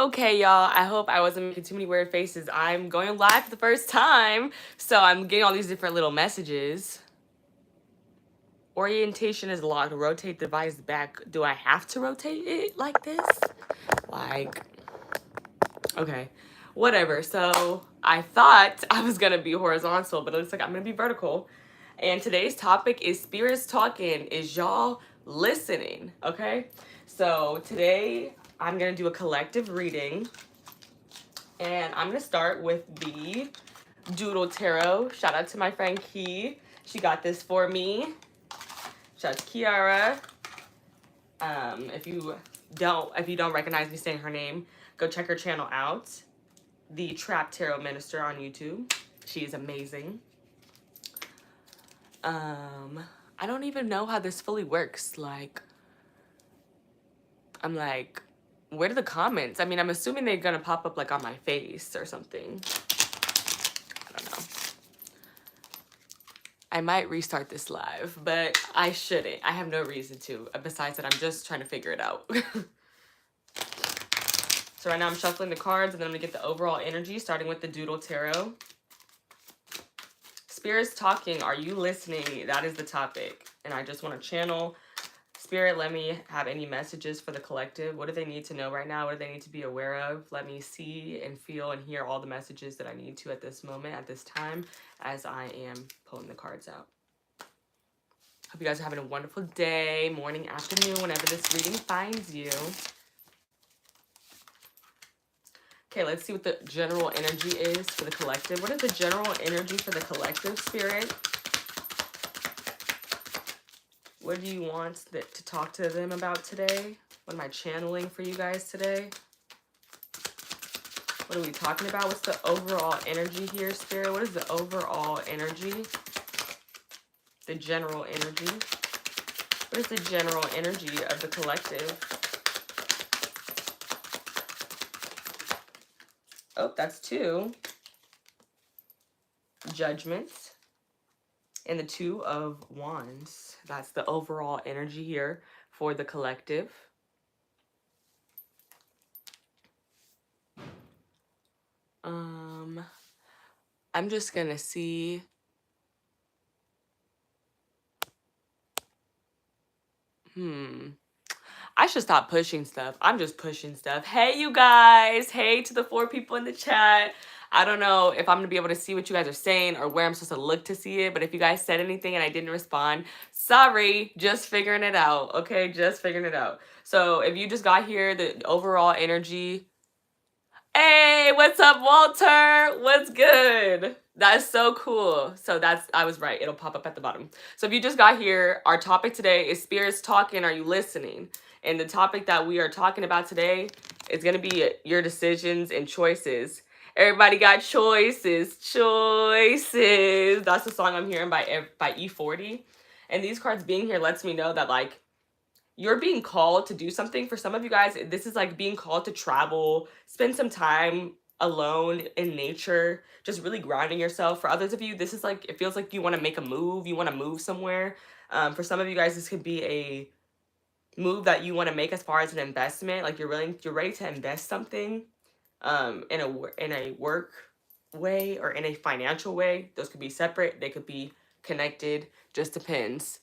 Okay, y'all. I hope I wasn't making too many weird faces. I'm going live for the first time, so I'm getting all these different little messages. Orientation is locked. Rotate device back. Do I have to rotate it like this? Like, okay. Whatever. So I thought I was going to be horizontal, but it looks like I'm going to be vertical. And today's topic is spirits talking. Is y'all listening? Okay. So today I'm going to do a collective reading. And I'm going to start with the Doodle Tarot. Shout out to my friend Key. She got this for me. Shout out to Kiara. If you don't recognize me saying her name, go check her channel out. The Trap Tarot Minister on YouTube. She is amazing. I don't even know how this fully works. Like, I'm like, where are the comments? I mean, I'm assuming they're gonna pop up like on my face or something. I don't know. I might restart this live, but I shouldn't. I have no reason to. Besides that, I'm just trying to figure it out. So right now I'm shuffling the cards, and then I'm going to get the overall energy, starting with the Doodle Tarot. Spirits talking. Are you listening? That is the topic. And I just want to channel. Spirit, let me have any messages for the collective. What do they need to know right now? What do they need to be aware of? Let me see and feel and hear all the messages that I need to at this moment, at this time, as I am pulling the cards out. Hope you guys are having a wonderful day, morning, afternoon, whenever this reading finds you. Okay, let's see what the general energy is for the collective. What is the general energy for the collective, Spirit? What do you want to talk to them about today? What am I channeling for you guys today? What are we talking about? What's the overall energy here, Spirit? What is the overall energy? The general energy. What is the general energy of the collective? Oh, that's 2. Judgments. And the 2 of Wands. That's the overall energy here for the collective. I'm just going to see. I should stop pushing stuff. I'm just pushing stuff. Hey, you guys. Hey to the 4 people in the chat. I don't know if I'm going to be able to see what you guys are saying or where I'm supposed to look to see it. But if you guys said anything and I didn't respond, sorry. Just figuring it out. Okay, just figuring it out. So if you just got here, the overall energy. Hey, what's up, Walter? What's good? That's so cool. So I was right. It'll pop up at the bottom. So if you just got here, our topic today is spirits talking. Are you listening? And the topic that we are talking about today is going to be your decisions and choices. Everybody got choices. Choices. That's the song I'm hearing by E40. And these cards being here lets me know that, like, you're being called to do something. For some of you guys, this is like being called to travel, spend some time alone in nature, just really grounding yourself. For others of you, this is like, it feels like you want to make a move. You want to move somewhere. For some of you guys, this could be a move that you want to make as far as an investment. Like you're ready to invest something in a work way or in a financial way. Those could be separate. They could be connected. Just depends.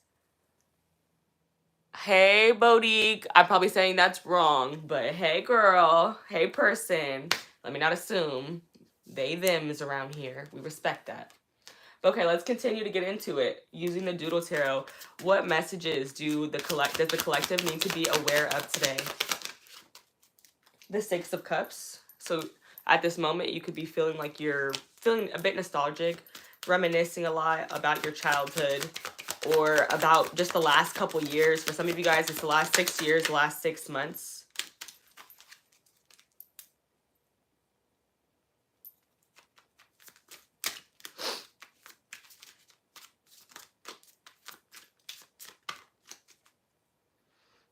Hey, Boutique. I'm probably saying that's wrong, but hey, girl. Hey, person. Let me not assume. They, them is around here. We respect that. Okay, let's continue to get into it. Using the Doodle Tarot, what messages does the collective need to be aware of today? The 6 of Cups. So at this moment, you could be feeling like you're feeling a bit nostalgic, reminiscing a lot about your childhood, or about just the last couple years. For some of you guys, it's the last 6 years, the last 6 months.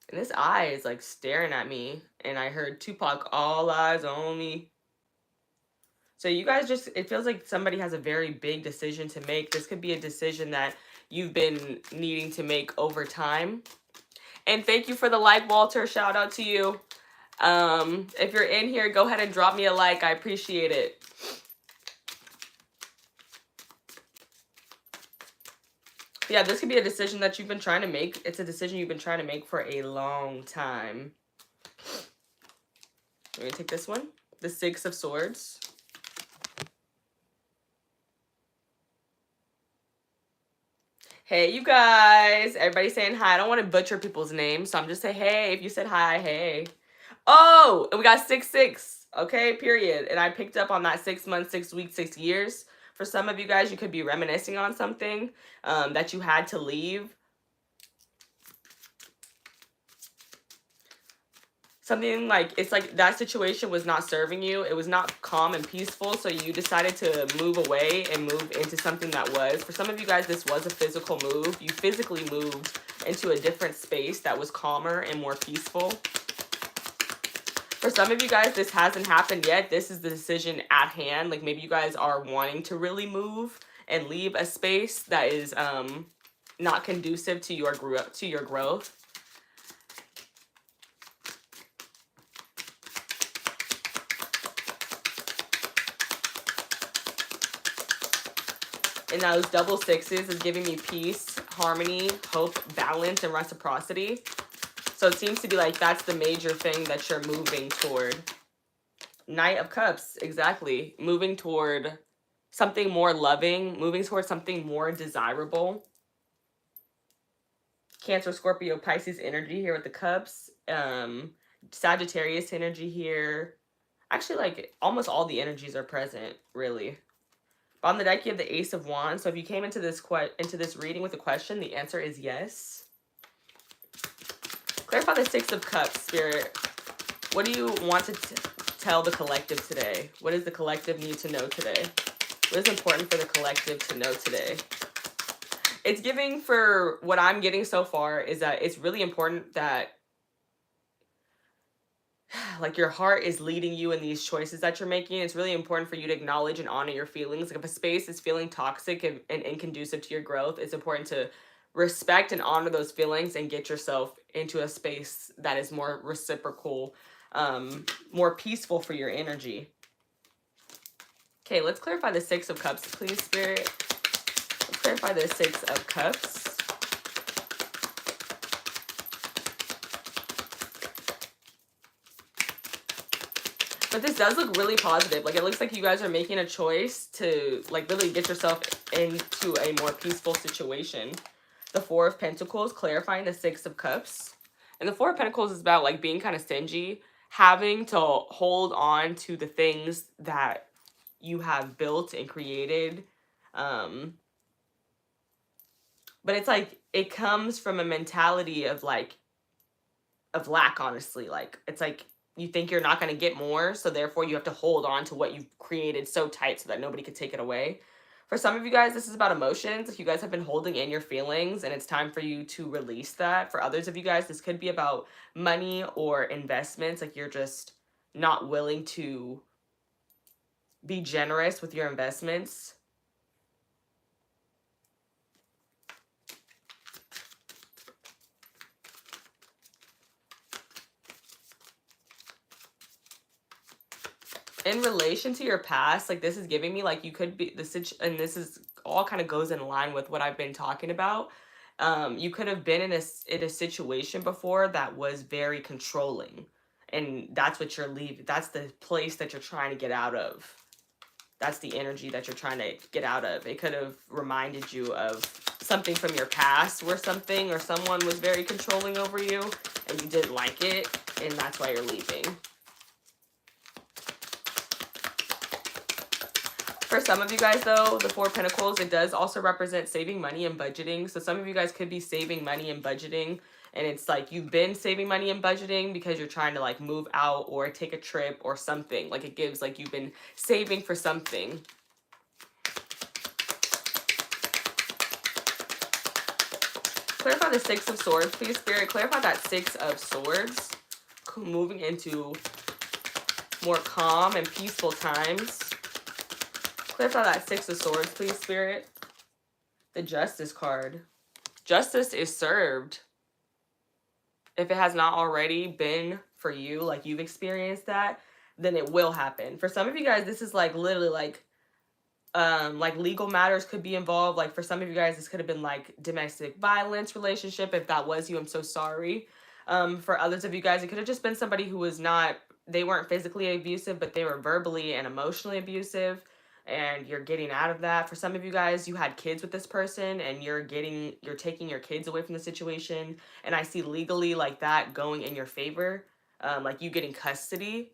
And this eye is like staring at me. And I heard Tupac, all eyes on me. So you guys it feels like somebody has a very big decision to make. This could be a decision that you've been needing to make over time. And thank you for the like, Walter. Shout out to you. If you're in here, go ahead and drop me a like. I appreciate it. Yeah, this could be a decision that you've been trying to make. It's a decision you've been trying to make for a long time. Let me take this one. The Six of Swords. Hey, you guys. Everybody saying hi. I don't want to butcher people's names, so I'm just saying hey. If you said hi, hey. Oh, and we got 6-6. Okay, period. And I picked up on that 6 months, 6 weeks, 6 years. For some of you guys, you could be reminiscing on something that you had to leave. Something like, it's like that situation was not serving you. It was not calm and peaceful. So you decided to move away and move into something that was. For some of you guys, this was a physical move. You physically moved into a different space that was calmer and more peaceful. For some of you guys, this hasn't happened yet. This is the decision at hand. Like maybe you guys are wanting to really move and leave a space that is not conducive to your growth. And those double sixes is giving me peace, harmony, hope, balance, and reciprocity. So it seems to be like that's the major thing that you're moving toward. Knight of Cups, exactly. Moving toward something more loving, moving towards something more desirable. Cancer, Scorpio, Pisces energy here with the Cups. Sagittarius energy here. Actually, like almost all the energies are present, really. On the deck, you have the Ace of Wands. So if you came into this reading with a question, the answer is yes. Clarify the Six of Cups, Spirit. What do you want to tell the collective today? What does the collective need to know today? What is important for the collective to know today? It's giving, for what I'm getting so far, is that it's really important that like your heart is leading you in these choices that you're making. It's really important for you to acknowledge and honor your feelings. Like if a space is feeling toxic and inconducive to your growth, it's important to respect and honor those feelings and get yourself into a space that is more reciprocal, more peaceful for your energy. Okay, let's clarify the Six of Cups, please, Spirit. Let's clarify the Six of Cups. But this does look really positive. Like, it looks like you guys are making a choice to, like, really get yourself into a more peaceful situation. The Four of Pentacles, clarifying the Six of Cups. And the Four of Pentacles is about, like, being kind of stingy, having to hold on to the things that you have built and created. But it's like, it comes from a mentality of, like, of lack, honestly. Like, it's like, you think you're not going to get more, so therefore you have to hold on to what you've created so tight so that nobody can take it away. For some of you guys, this is about emotions. If you guys have been holding in your feelings and it's time for you to release that. For others of you guys, this could be about money or investments. Like you're just not willing to be generous with your investments. In relation to your past, like this is giving me like you could be and this is all kind of goes in line with what I've been talking about. You could have been in a situation before that was very controlling, and that's what you're leaving. That's the place that you're trying to get out of. That's the energy that you're trying to get out of. It could have reminded you of something from your past where something or someone was very controlling over you and you didn't like it, and that's why you're leaving. For some of you guys, though, the Four of Pentacles, it does also represent saving money and budgeting. So some of you guys could be saving money and budgeting. And it's like you've been saving money and budgeting because you're trying to like move out or take a trip or something. Like it gives like you've been saving for something. Clarify the Six of Swords, please, Spirit. Clarify that Six of Swords. Moving into more calm and peaceful times. Clarify that Six of Swords, please, Spirit. The Justice card. Justice is served. If it has not already been for you, like you've experienced that, then it will happen. For some of you guys, this is like literally like legal matters could be involved. Like for some of you guys, this could have been like domestic violence relationship. If that was you, I'm so sorry. For others of you guys, it could have just been somebody who was not, they weren't physically abusive, but they were verbally and emotionally abusive, and you're getting out of that. For some of you guys, you had kids with this person and you're taking your kids away from the situation, and I see legally like that going in your favor, like you getting custody.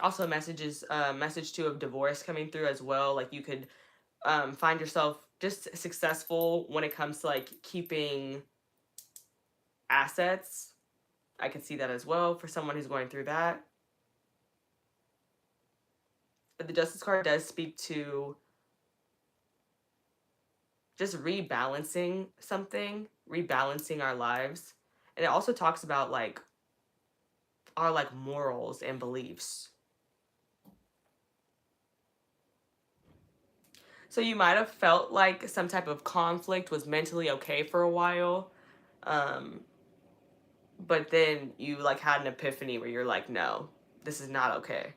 Also message two of divorce coming through as well. Like you could find yourself just successful when it comes to like keeping assets. I could see that as well for someone who's going through that. But the Justice card does speak to just rebalancing something, rebalancing our lives. And it also talks about like our like morals and beliefs. So you might have felt like some type of conflict was mentally okay for a while. But then you like had an epiphany where you're like, no, this is not okay.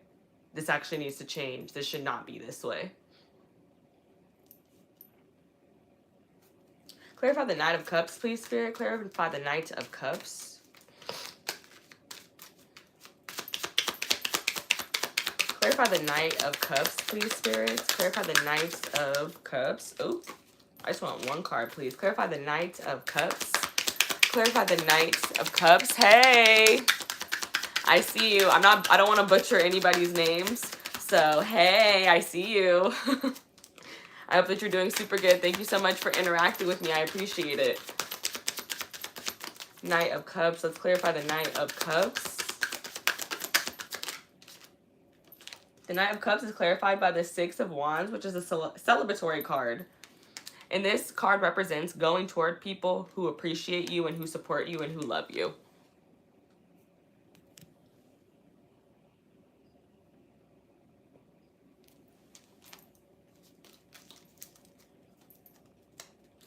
This actually needs to change. This should not be this way. Clarify the Knight of Cups, please, Spirit. Clarify the Knight of Cups. Clarify the Knight of Cups, please, Spirit. Clarify the Knight of Cups. Oh, I just want one card, please. Clarify the Knight of Cups. Clarify the Knight of Cups. Hey, I see you. I don't want to butcher anybody's names. So, hey, I see you. I hope that you're doing super good. Thank you so much for interacting with me. I appreciate it. Knight of Cups. Let's clarify the Knight of Cups. The Knight of Cups is clarified by the Six of Wands, which is a celebratory card. And this card represents going toward people who appreciate you and who support you and who love you.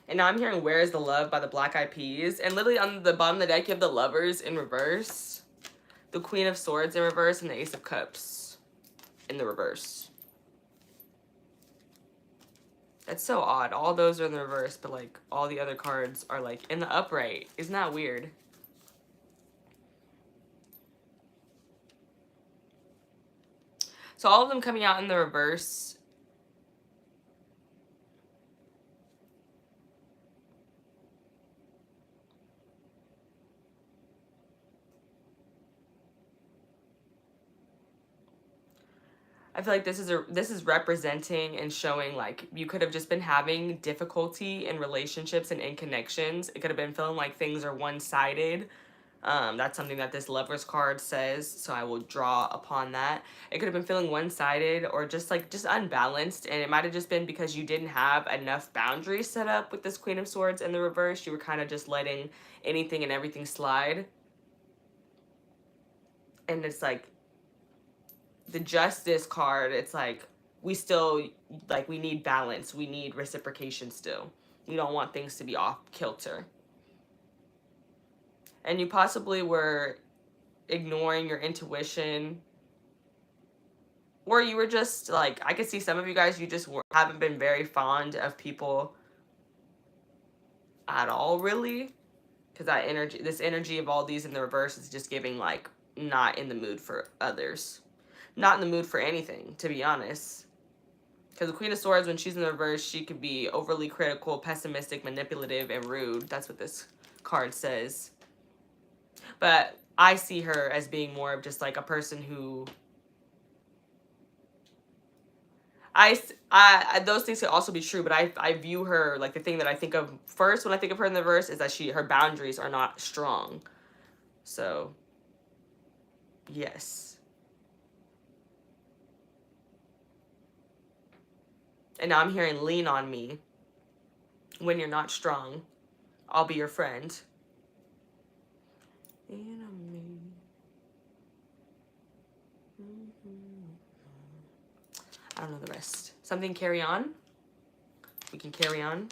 And now I'm hearing Where is the Love by the Black Eyed Peas. And literally on the bottom of the deck, you have the Lovers in reverse, the Queen of Swords in reverse, and the Ace of Cups in the reverse. That's so odd. All those are in the reverse, but like all the other cards are like in the upright. Isn't that weird? So all of them coming out in the reverse. I feel like this is representing and showing like you could have just been having difficulty in relationships and in connections. It could have been feeling like things are one-sided. That's something that this Lovers card says, so I will draw upon that. It could have been feeling one-sided or just unbalanced, and it might have just been because you didn't have enough boundaries set up with this Queen of Swords in the reverse. You were kind of just letting anything and everything slide. And it's like the Justice card, it's like we still, like, we need balance. We need reciprocation still. You don't want things to be off kilter. And you possibly were ignoring your intuition, or you were just like, I could see some of you guys, you just haven't been very fond of people at all, really, because that energy, this energy of all these in the reverse is just giving like not in the mood for others, not in the mood for anything, to be honest. Because the Queen of Swords, when she's in the reverse, she could be overly critical, pessimistic, manipulative, and rude. That's what this card says. But I see her as being more of just like a person who those things could also be true, but I view her like, the thing that I think of first when I think of her in the verse is that her boundaries are not strong. So yes. And now I'm hearing lean on me. When you're not strong, I'll be your friend. Lean on me. I don't know the rest. Something carry on. We can carry on.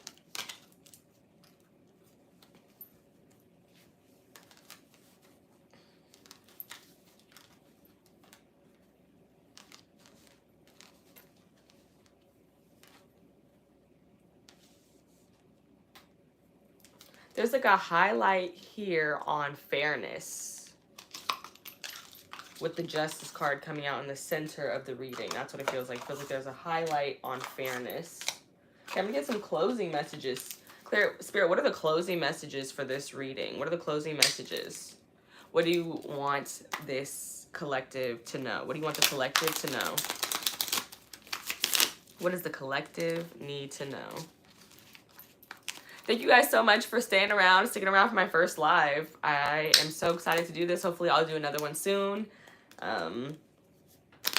There's like a highlight here on fairness with the Justice card coming out in the center of the reading. That's what it feels like. It feels like there's a highlight on fairness. Okay, I'm gonna get some closing messages. Clear Spirit, what are the closing messages for this reading? What are the closing messages? What do you want this collective to know? What do you want the collective to know? What does the collective need to know? Thank you guys so much for staying around, sticking around for my first live. I am so excited to do this. Hopefully I'll do another one soon.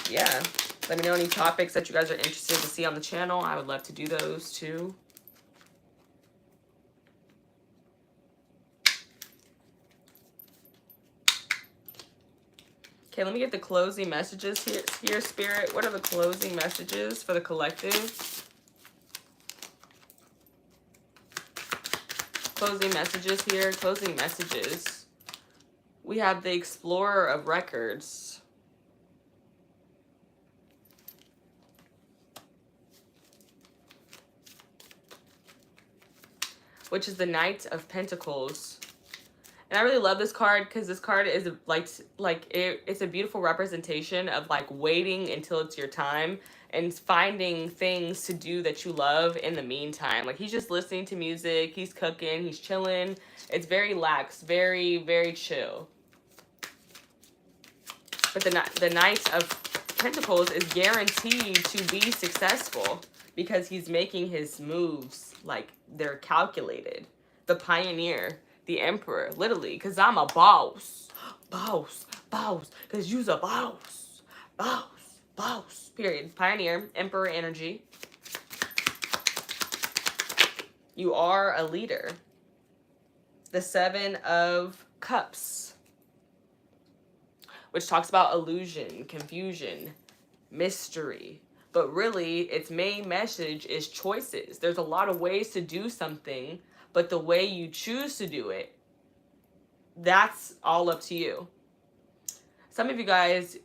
Yeah, let me know any topics that you guys are interested to see on the channel. I would love to do those too. Okay, let me get the closing messages here, Spirit. What are the closing messages for the collective? Closing messages here, closing messages. We have the Explorer of Records. Which is the Knight of Pentacles. And I really love this card because this card is it's a beautiful representation of like waiting until it's your time and finding things to do that you love in the meantime. Like he's just listening to music, he's cooking, he's chilling. It's very lax, very, very chill. But the Knight of Pentacles is guaranteed to be successful because he's making his moves like they're calculated. The Pioneer, the Emperor, literally, because I'm a boss. Boss, boss, because you's a boss. Boss, boss, period. Pioneer, Emperor energy. You are a leader. The Seven of Cups, which talks about illusion, confusion, mystery. But really, its main message is choices. There's a lot of ways to do something, but the way you choose to do it, that's all up to you. Some of you guys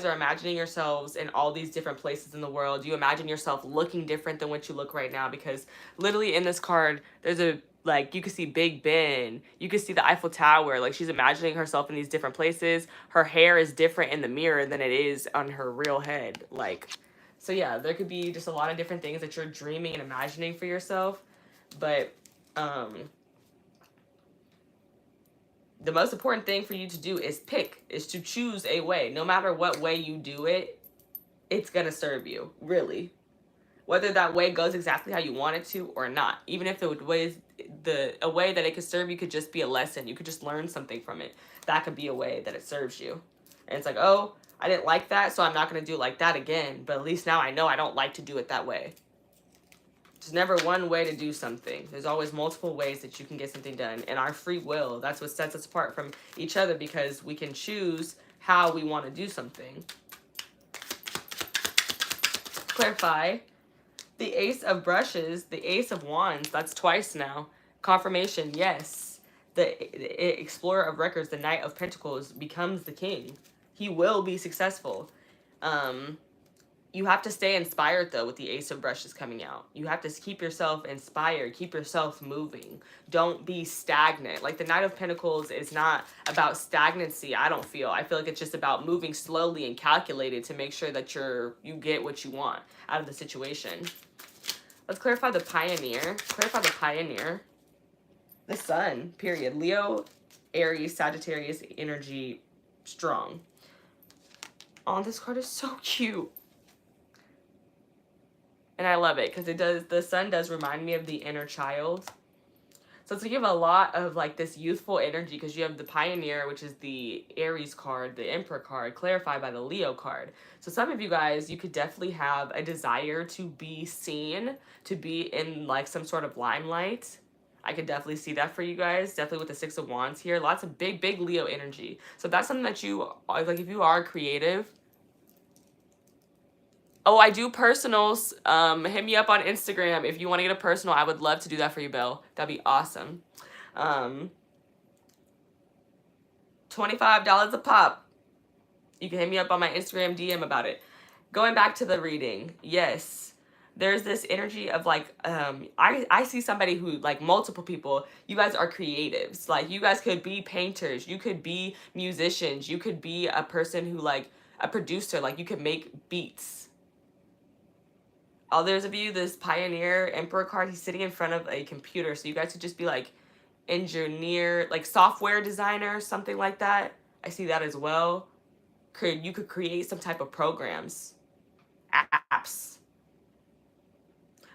are imagining yourselves in all these different places in the world. You imagine yourself looking different than what you look right now because literally in this card, there's a, like, you can see Big Ben. You can see the Eiffel Tower. Like, she's imagining herself in these different places. Her hair is different in the mirror than it is on her real head. Like, so yeah, there could be just a lot of different things that you're dreaming and imagining for yourself. But, the most important thing for you to do is to choose a way. No matter what way you do it, it's going to serve you, really. Whether that way goes exactly how you want it to or not. Even if a way that it could serve you could just be a lesson. You could just learn something from it. That could be a way that it serves you. And it's like, oh, I didn't like that, so I'm not going to do it like that again. But at least now I know I don't like to do it that way. There's never one way to do something. There's always multiple ways that you can get something done. And our free will, that's what sets us apart from each other because we can choose how we want to do something. Clarify. The Ace of Brushes, the Ace of Wands, that's twice now. Confirmation, yes. The Explorer of Records, the Knight of Pentacles, becomes the king. He will be successful. You have to stay inspired, though, with the Ace of Brushes coming out. You have to keep yourself inspired, keep yourself moving. Don't be stagnant. Like, the Knight of Pentacles is not about stagnancy, I don't feel. I feel like it's just about moving slowly and calculated to make sure that you get what you want out of the situation. Let's clarify the Pioneer. Clarify the Pioneer. The Sun, period. Leo, Aries, Sagittarius energy, strong. Oh, this card is so cute. And I love it because the Sun does remind me of the inner child. So it's to give a lot of like this youthful energy because you have the Pioneer, which is the Aries card, the Emperor card, clarified by the Leo card. So some of you guys, you could definitely have a desire to be seen, to be in like some sort of limelight. I could definitely see that for you guys. Definitely with the Six of Wands here. Lots of big, big Leo energy. So that's something that you, like if you are creative. Oh, I do personals. Hit me up on Instagram if you want to get a personal. I would love to do that for you, Bill. That'd be awesome. $25 a pop. You can hit me up on my Instagram DM about it. Going back to the reading. Yes. there's this energy of like I see somebody who, like, multiple people, you guys are creatives. Like, you guys could be painters, you could be musicians, you could be a person who, like, a producer, like you could make beats. Others of you, this Pioneer Emperor card, he's sitting in front of a computer, so you guys could just be like engineer, like software designer, something like that. I see that as well. You could create some type of programs, apps.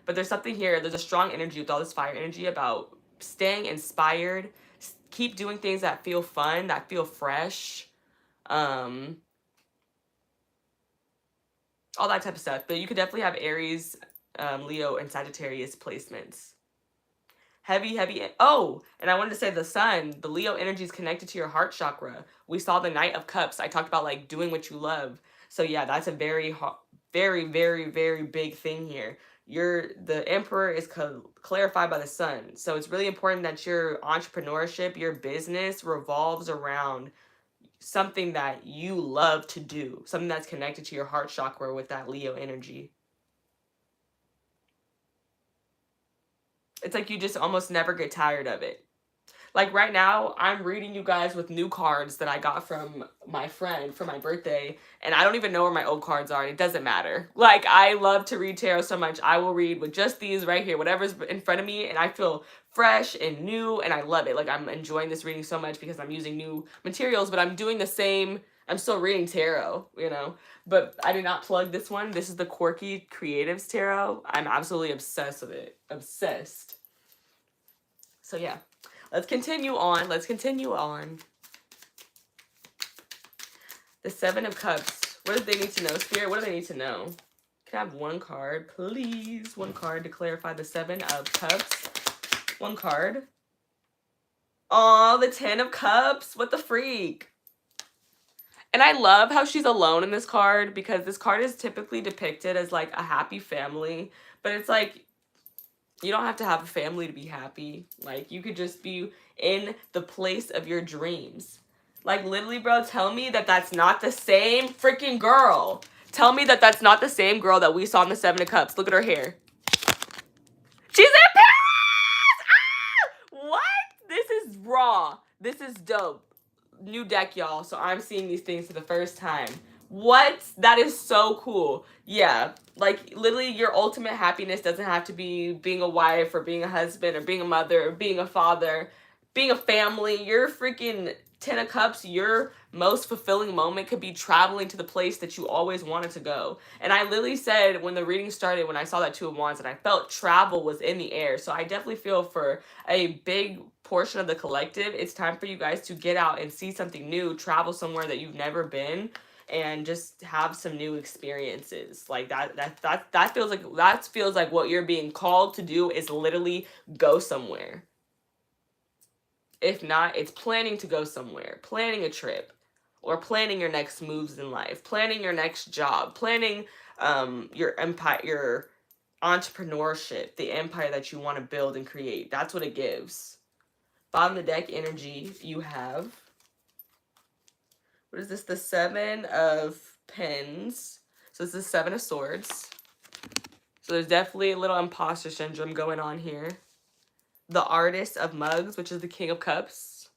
But there's something here, there's a strong energy with all this fire energy about staying inspired, keep doing things that feel fun, that feel fresh, all that type of stuff. But you could definitely have Aries, Leo, and Sagittarius placements. Heavy, heavy. Oh, and I wanted to say the sun, the Leo energy is connected to your heart chakra. We saw the Knight of Cups. I talked about like doing what you love. So yeah, that's a very, very, very, very big thing here. The Emperor is clarified by the sun. So it's really important that your entrepreneurship, your business revolves around something that you love to do, something that's connected to your heart chakra with that Leo energy. It's like you just almost never get tired of it. Like right now, I'm reading you guys with new cards that I got from my friend for my birthday, and I don't even know where my old cards are, and it doesn't matter. Like, I love to read tarot so much. I will read with just these right here, whatever's in front of me, and I feel fresh and new, and I love it. Like, I'm enjoying this reading so much because I'm using new materials, but I'm doing the same. I'm still reading tarot, you know, but I did not plug this one. This is the Quirky Creatives Tarot. I'm absolutely obsessed with it. Obsessed. So yeah. Let's continue on. Let's continue on. The Seven of Cups. What do they need to know? Spirit, what do they need to know? Can I have one card, please? One card to clarify the Seven of Cups. One card. Oh, the Ten of Cups. What the freak? And I love how she's alone in this card because this card is typically depicted as like a happy family. But it's like, you don't have to have a family to be happy. Like, you could just be in the place of your dreams. Like, literally, bro, tell me that that's not the same freaking girl. Tell me that that's not the same girl that we saw in the Seven of Cups. Look at her hair. She's in Paris! Ah! What? This is raw. This is dope. New deck, y'all. So I'm seeing these things for the first time. What? That is so cool. Yeah. Like, literally, your ultimate happiness doesn't have to be being a wife or being a husband or being a mother or being a father, being a family. Your freaking Ten of Cups, your most fulfilling moment could be traveling to the place that you always wanted to go. And I literally said when the reading started, when I saw that Two of Wands, and I felt travel was in the air. So I definitely feel for a big portion of the collective, it's time for you guys to get out and see something new, travel somewhere that you've never been, and just have some new experiences. Like that feels like what you're being called to do is literally go somewhere. If not, it's planning to go somewhere, planning a trip, or planning your next moves in life, planning your next job, planning your empire, your entrepreneurship, the empire that you want to build and create. That's what it gives. Bottom of the deck energy, you have, what is this? The Seven of Pens. So this is the Seven of Swords. So there's definitely a little imposter syndrome going on here. The Artist of Mugs, which is the King of Cups.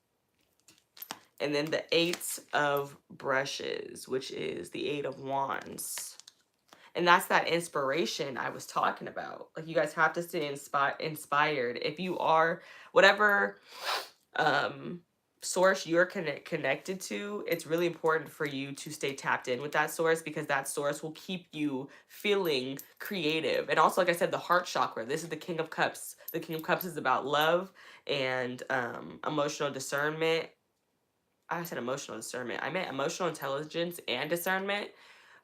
And then the Eight of Brushes, which is the Eight of Wands. And that's that inspiration I was talking about. Like, you guys have to stay inspired. If you are, whatever source you're connected to, it's really important for you to stay tapped in with that source, because that source will keep you feeling creative. And also, like I said, the heart chakra, this is the King of Cups. The King of Cups is about love and emotional discernment. I said emotional discernment. I meant emotional intelligence and discernment.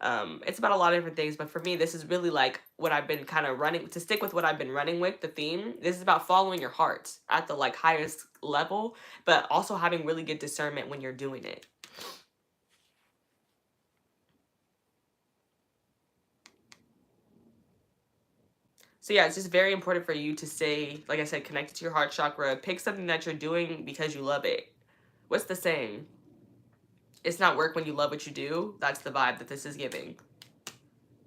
It's about a lot of different things, but for me, this is really like what I've been kind of running, to stick with what I've been running with, the theme. This is about following your heart at the like highest level, but also having really good discernment when you're doing it. So yeah, it's just very important for you to stay, like I said, connected to your heart chakra. Pick something that you're doing because you love it. What's the saying? It's not work when you love what you do. That's the vibe that this is giving.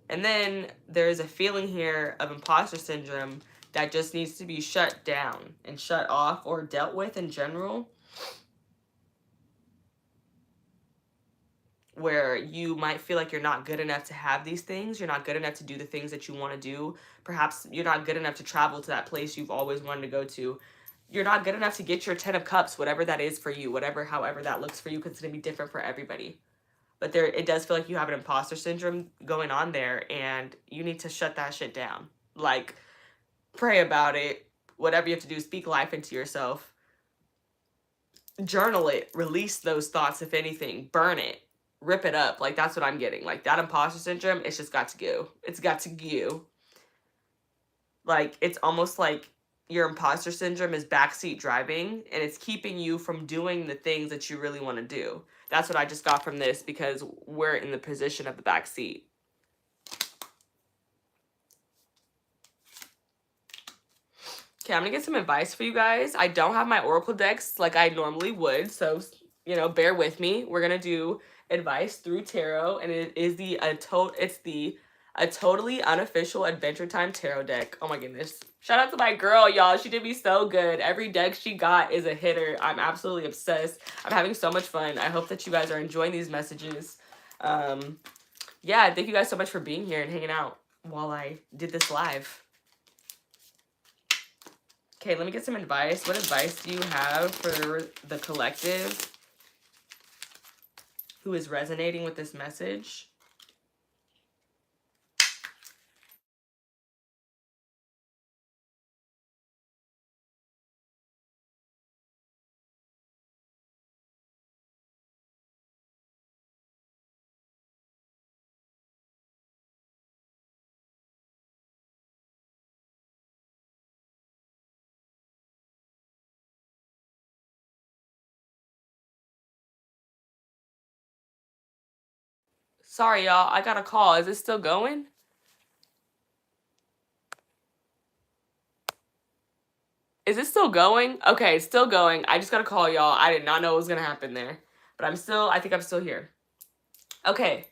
And then there's a feeling here of imposter syndrome that just needs to be shut down and shut off or dealt with in general, where you might feel like you're not good enough to have these things. You're not good enough to do the things that you want to do. Perhaps you're not good enough to travel to that place you've always wanted to go to. You're not good enough to get your 10 of cups, whatever that is for you, however that looks for you, because it's going to be different for everybody. But it does feel like you have an imposter syndrome going on there, and you need to shut that shit down. Like, pray about it. Whatever you have to do, speak life into yourself. Journal it. Release those thoughts, if anything. Burn it. Rip it up. Like, that's what I'm getting. Like, that imposter syndrome, it's just got to go. It's got to go. Like, it's almost like your imposter syndrome is backseat driving, and it's keeping you from doing the things that you really want to do. That's what I just got from this, because we're in the position of the backseat. Okay, I'm gonna get some advice for you guys. I don't have my oracle decks like I normally would, so bear with me. We're gonna do advice through tarot, and it is a totally unofficial Adventure Time tarot deck. Oh my goodness! Shout out to my girl, y'all. She did me so good. Every deck she got is a hitter. I'm absolutely obsessed. I'm having so much fun. I hope that you guys are enjoying these messages. Yeah, thank you guys so much for being here and hanging out while I did this live. Okay, let me get some advice. What advice do you have for the collective who is resonating with this message? Sorry, y'all. I got a call. Is it still going? Is it still going? Okay, it's still going. I just got a call, y'all. I did not know what was going to happen there. But I think I'm still here. Okay.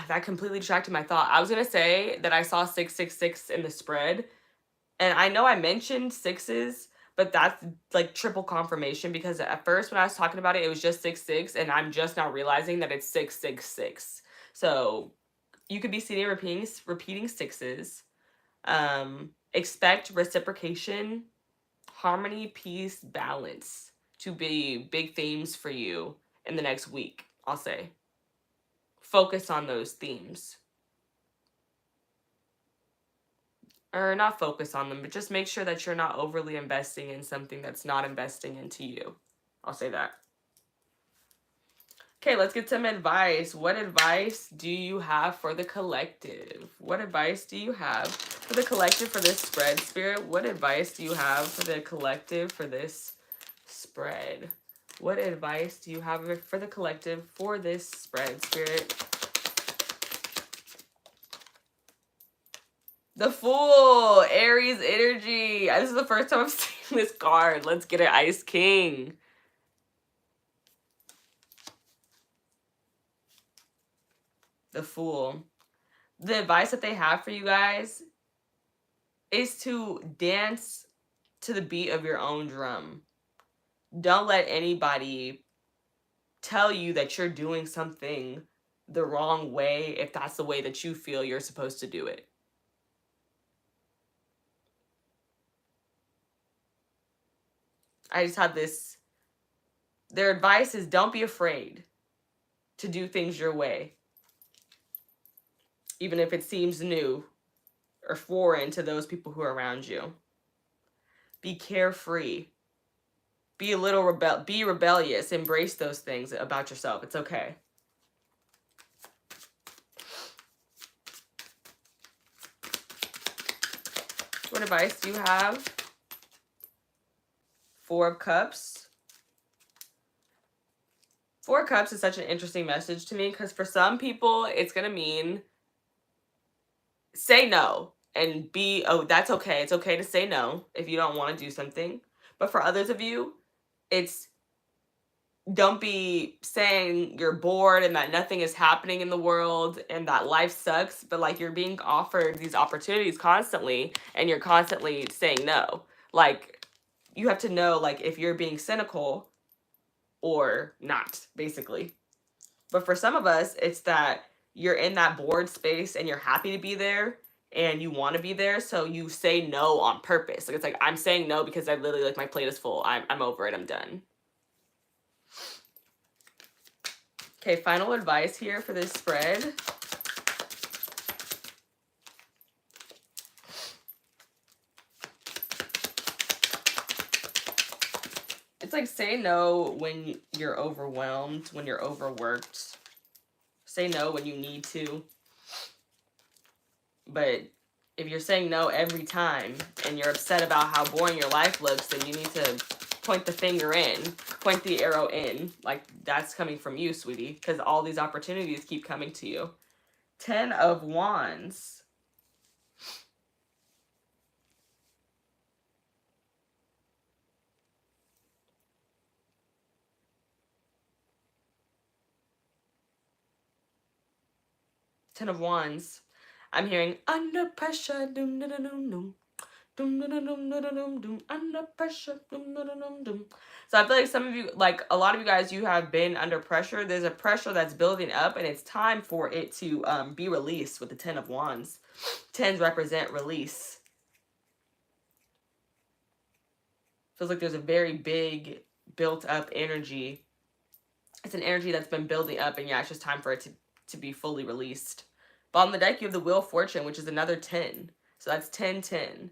That completely distracted my thought. I was going to say that I saw 666 in the spread. And I know I mentioned sixes, but that's like triple confirmation, because at first when I was talking about it, it was just 66, and I'm just now realizing that it's 666. So you could be seeing repeating sixes. Expect reciprocation, harmony, peace, balance to be big themes for you in the next week, I'll say. Focus on those themes. Or not focus on them, but just make sure that you're not overly investing in something that's not investing into you. I'll say that. Okay, let's get some advice. What advice do you have for the collective? What advice do you have for the collective for this spread, Spirit? What advice do you have for the collective for this spread? What advice do you have for the collective for this spread, Spirit? The Fool, Aries energy. This is the first time I've seen this card. Let's get it, Ice King. The Fool. The advice that they have for you guys is to dance to the beat of your own drum. Don't let anybody tell you that you're doing something the wrong way if that's the way that you feel you're supposed to do it. I just had this. Their advice is don't be afraid to do things your way, even if it seems new or foreign to those people who are around you. Be carefree. Be a little be rebellious. Embrace those things about yourself. It's okay. What advice do you have? Four of Cups. Four of Cups is such an interesting message to me, because for some people, it's going to mean say no and that's okay. It's okay to say no if you don't want to do something. But for others of you, it's don't be saying you're bored and that nothing is happening in the world and that life sucks, but like you're being offered these opportunities constantly and you're constantly saying no. Like you have to know like if you're being cynical or not, basically. But for some of us, it's that you're in that bored space and you're happy to be there and you want to be there, so you say no on purpose. Like it's like I'm saying no because I literally like my plate is full. I'm over it. I'm done. Okay, final advice here for this spread. It's like say no when you're overwhelmed, when you're overworked. Say no when you need to. But if you're saying no every time and you're upset about how boring your life looks, then you need to point the finger in, point the arrow in. Like that's coming from you, sweetie, because all these opportunities keep coming to you. 10 of Wands. Ten of Wands. I'm hearing under pressure. Doom, doom, doom, doom. Doom, doom, doom, doom, doom, doom, under pressure. Doom, doom, doom, doom. So I feel like some of you, like a lot of you guys, you have been under pressure. There's a pressure that's building up and it's time for it to be released with the 10 of Wands. 10s represent release. Feels like there's a very big built up energy. It's an energy that's been building up and yeah, it's just time for it to be fully released. But on the deck, you have the Wheel of Fortune, which is another 10. So that's 10, 10.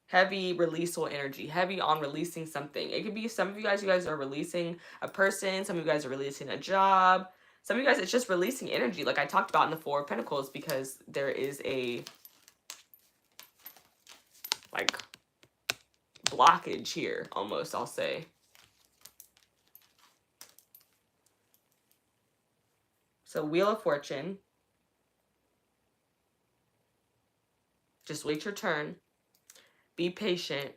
Heavy releasal energy, heavy on releasing something. It could be some of you guys are releasing a person, some of you guys are releasing a job. Some of you guys, it's just releasing energy, like I talked about in the Four of Pentacles, because there is a, like, blockage here, almost, I'll say. So, Wheel of Fortune. Just wait your turn. Be patient.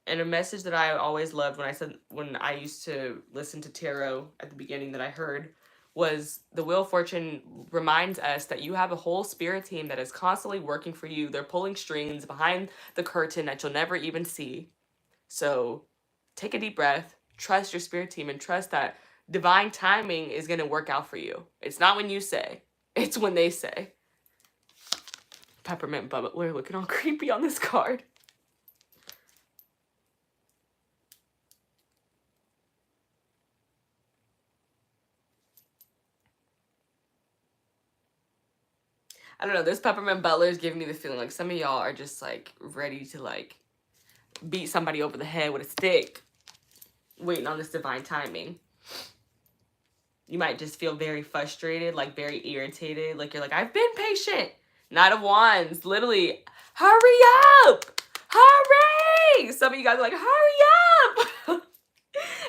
And a message that I always loved when I used to listen to tarot at the beginning that I heard was the Wheel of Fortune reminds us that you have a whole spirit team that is constantly working for you. They're pulling strings behind the curtain that you'll never even see. So take a deep breath, trust your spirit team, and trust that divine timing is going to work out for you. It's not when you say, it's when they say. Peppermint Butler looking all creepy on this card. I don't know, this Peppermint Butler is giving me the feeling like some of y'all are just like ready to like beat somebody over the head with a stick, waiting on this divine timing. You might just feel very frustrated, like very irritated, like you're like, I've been patient. Knight of Wands, literally, hurry up! Hurry! Some of you guys are like, hurry up!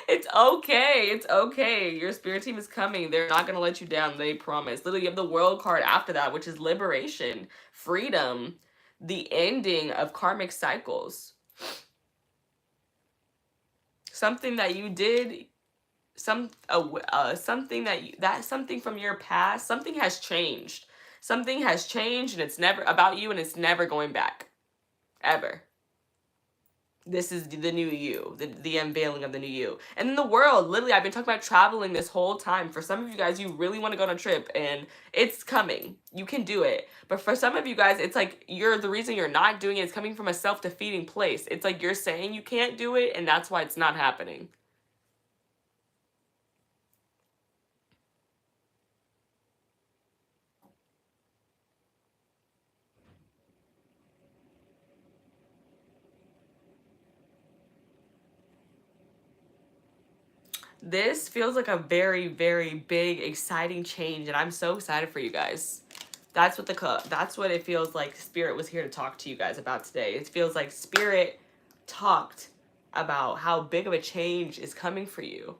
It's okay. It's okay. Your spirit team is coming. They're not going to let you down. They promise. Literally, you have the World card after that, which is liberation, freedom, the ending of karmic cycles. Something that you did, something from your past, something has changed. Something has changed and it's never about you and it's never going back. Ever. This is the new you, the unveiling of the new you. And in the world, literally, I've been talking about traveling this whole time. For some of you guys, you really want to go on a trip and it's coming. You can do it. But for some of you guys, it's like the reason you're not doing it is coming from a self-defeating place. It's like you're saying you can't do it and that's why it's not happening. This feels like a very, very big, exciting change, and I'm so excited for you guys. That's what it feels like Spirit was here to talk to you guys about today. It feels like Spirit talked about how big of a change is coming for you.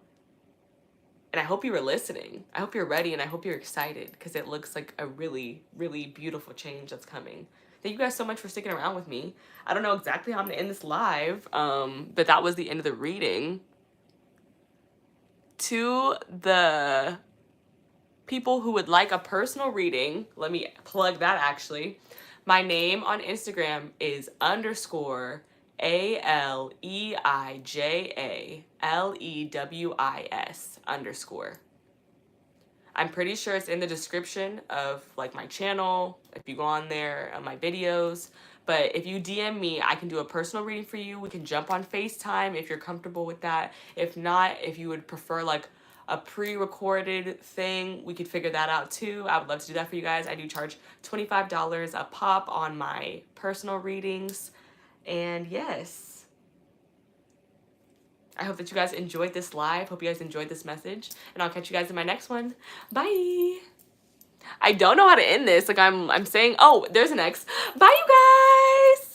And I hope you were listening. I hope you're ready and I hope you're excited because it looks like a really, really beautiful change that's coming. Thank you guys so much for sticking around with me. I don't know exactly how I'm going to end this live, but that was the end of the reading. to the people who would like a personal reading, let me plug that actually. My name on Instagram is _AleijaLewis_. I'm pretty sure it's in the description of like my channel, if you go on there, my videos. But if you DM me, I can do a personal reading for you. We can jump on FaceTime if you're comfortable with that. If not, if you would prefer like a pre-recorded thing, we could figure that out too. I would love to do that for you guys. I do charge $25 a pop on my personal readings. And yes, I hope that you guys enjoyed this live. Hope you guys enjoyed this message. And I'll catch you guys in my next one. Bye. I don't know how to end this. Like I'm saying, oh, there's an X. Bye, you guys.